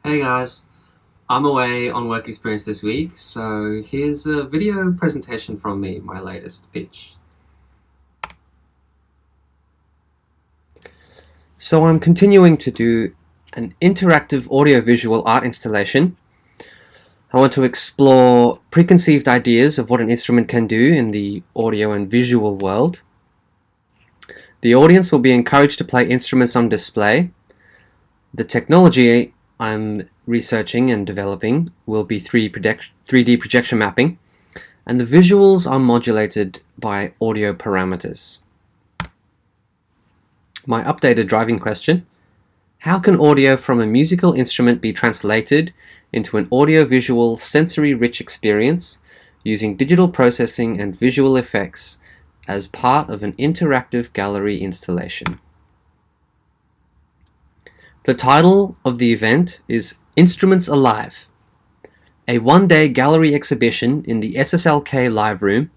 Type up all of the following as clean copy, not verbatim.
Hey guys, I'm away on work experience this week, so here's a video presentation from me, my latest pitch. So I'm continuing to do an interactive audiovisual art installation. I want to explore preconceived ideas of what an instrument can do in the audio and visual world. The audience will be encouraged to play instruments on display. The technology I'm researching and developing will be 3D projection mapping, and the visuals are modulated by audio parameters. My updated driving question: how can audio from a musical instrument be translated into an audio-visual sensory-rich experience using digital processing and visual effects as part of an interactive gallery installation? The title of the event is Instruments Alive, a one-day gallery exhibition in the SSLK Live Room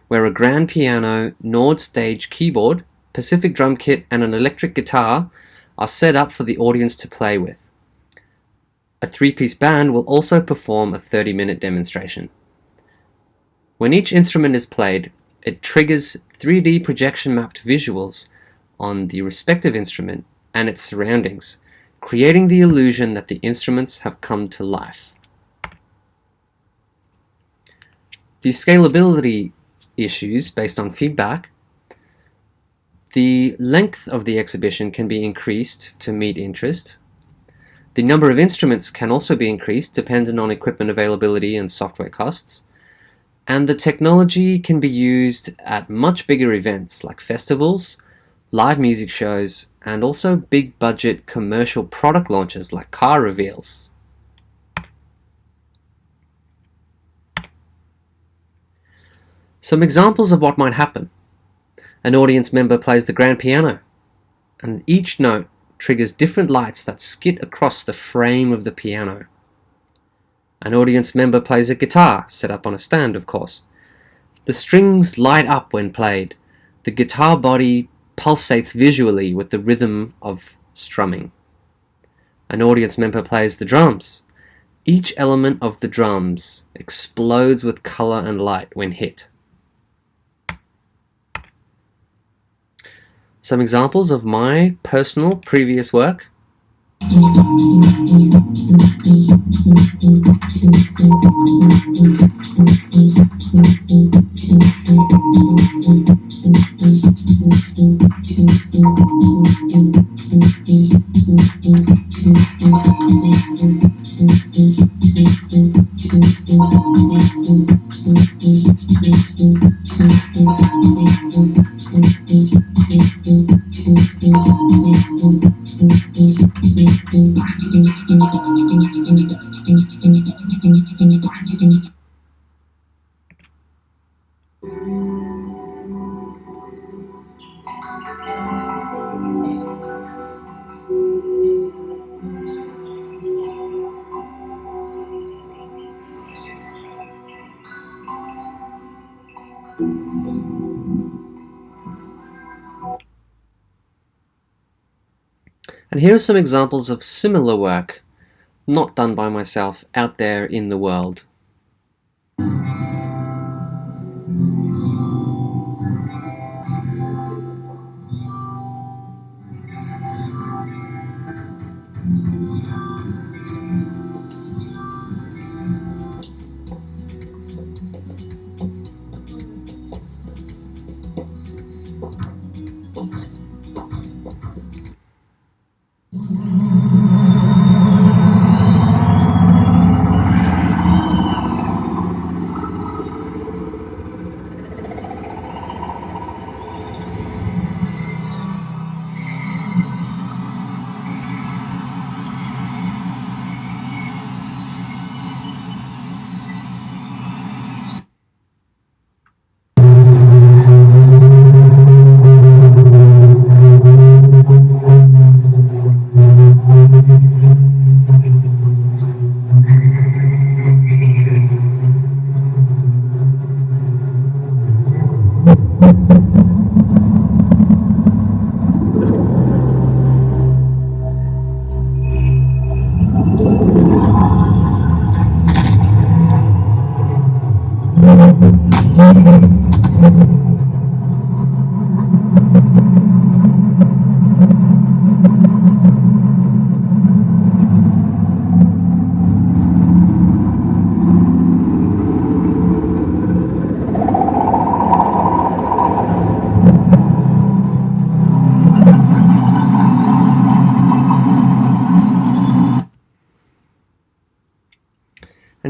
where a grand piano, Nord stage keyboard, Pacific drum kit and an electric guitar are set up for the audience to play with. A three-piece band will also perform a 30-minute demonstration. When each instrument is played, it triggers 3D projection mapped visuals on the respective instrument and its surroundings, creating the illusion that the instruments have come to life. The scalability issues based on feedback. The length of the exhibition can be increased to meet interest. The number of instruments can also be increased depending on equipment availability and software costs. And the technology can be used at much bigger events like festivals, live music shows, and also big budget commercial product launches like car reveals. Some examples of what might happen. An audience member plays the grand piano, and each note triggers different lights that skit across the frame of the piano. An audience member plays a guitar, set up on a stand, of course. The strings light up when played. The guitar body pulsates visually with the rhythm of strumming. An audience member plays the drums. Each element of the drums explodes with color and light when hit. Some examples of my personal previous work. And here are some examples of similar work, not done by myself, out there in the world.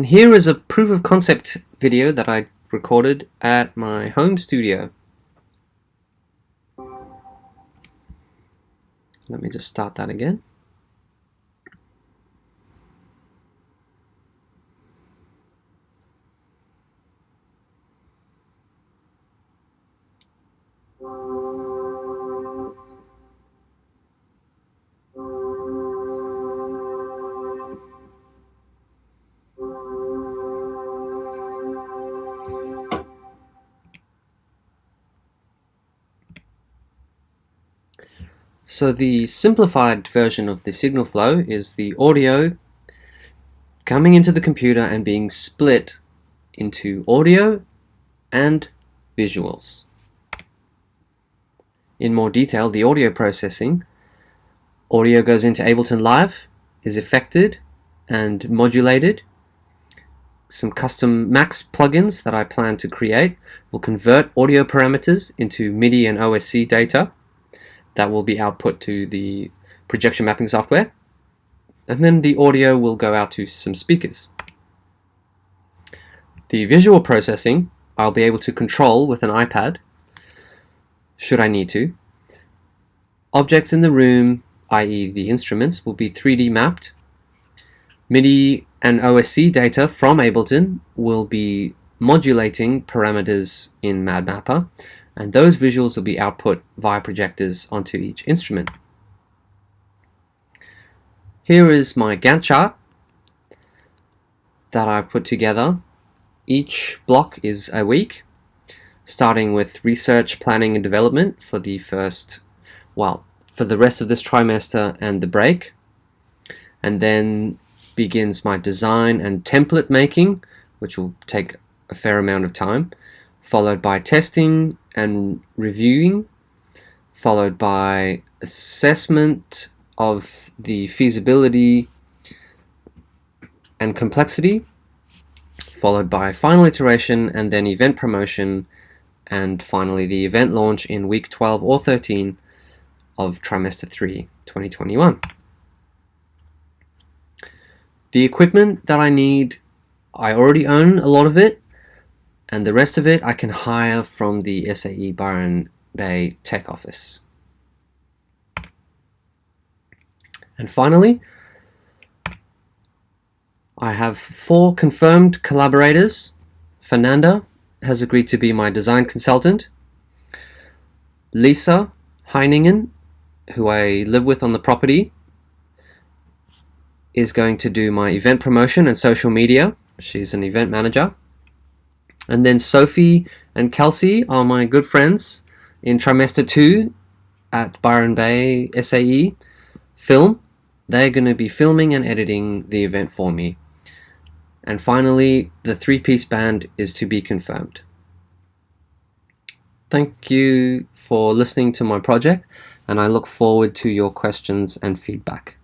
And here is a proof of concept video that I recorded at my home studio. Let me just start that again. So the simplified version of the signal flow is the audio coming into the computer and being split into audio and visuals. In more detail, the audio processing, audio goes into Ableton Live, is affected and modulated. Some custom Max plugins that I plan to create will convert audio parameters into MIDI and OSC data that will be output to the projection mapping software, and then the audio will go out to some speakers. The visual processing I'll be able to control with an iPad, should I need to. Objects in the room, i.e. the instruments, will be 3D mapped. MIDI and OSC data from Ableton will be modulating parameters in MadMapper, and those visuals will be output via projectors onto each instrument. Here is my Gantt chart that I've put together. Each block is a week, starting with research, planning and development for the rest of this trimester and the break, and then begins my design and template making, which will take a fair amount of time, followed by testing and reviewing, followed by assessment of the feasibility and complexity, followed by final iteration and then event promotion, and finally the event launch in week 12 or 13 of trimester 3, 2021. The equipment that I need, I already own a lot of it, and the rest of it I can hire from the SAE Byron Bay tech office. And finally, I have 4 confirmed collaborators. Fernanda has agreed to be my design consultant. Lisa Heiningen, who I live with on the property, is going to do my event promotion and social media. She's an event manager. And then Sophie and Kelsey are my good friends in trimester 2 at Byron Bay SAE Film. They're going to be filming and editing the event for me. And finally, the 3-piece band is to be confirmed. Thank you for listening to my project, and I look forward to your questions and feedback.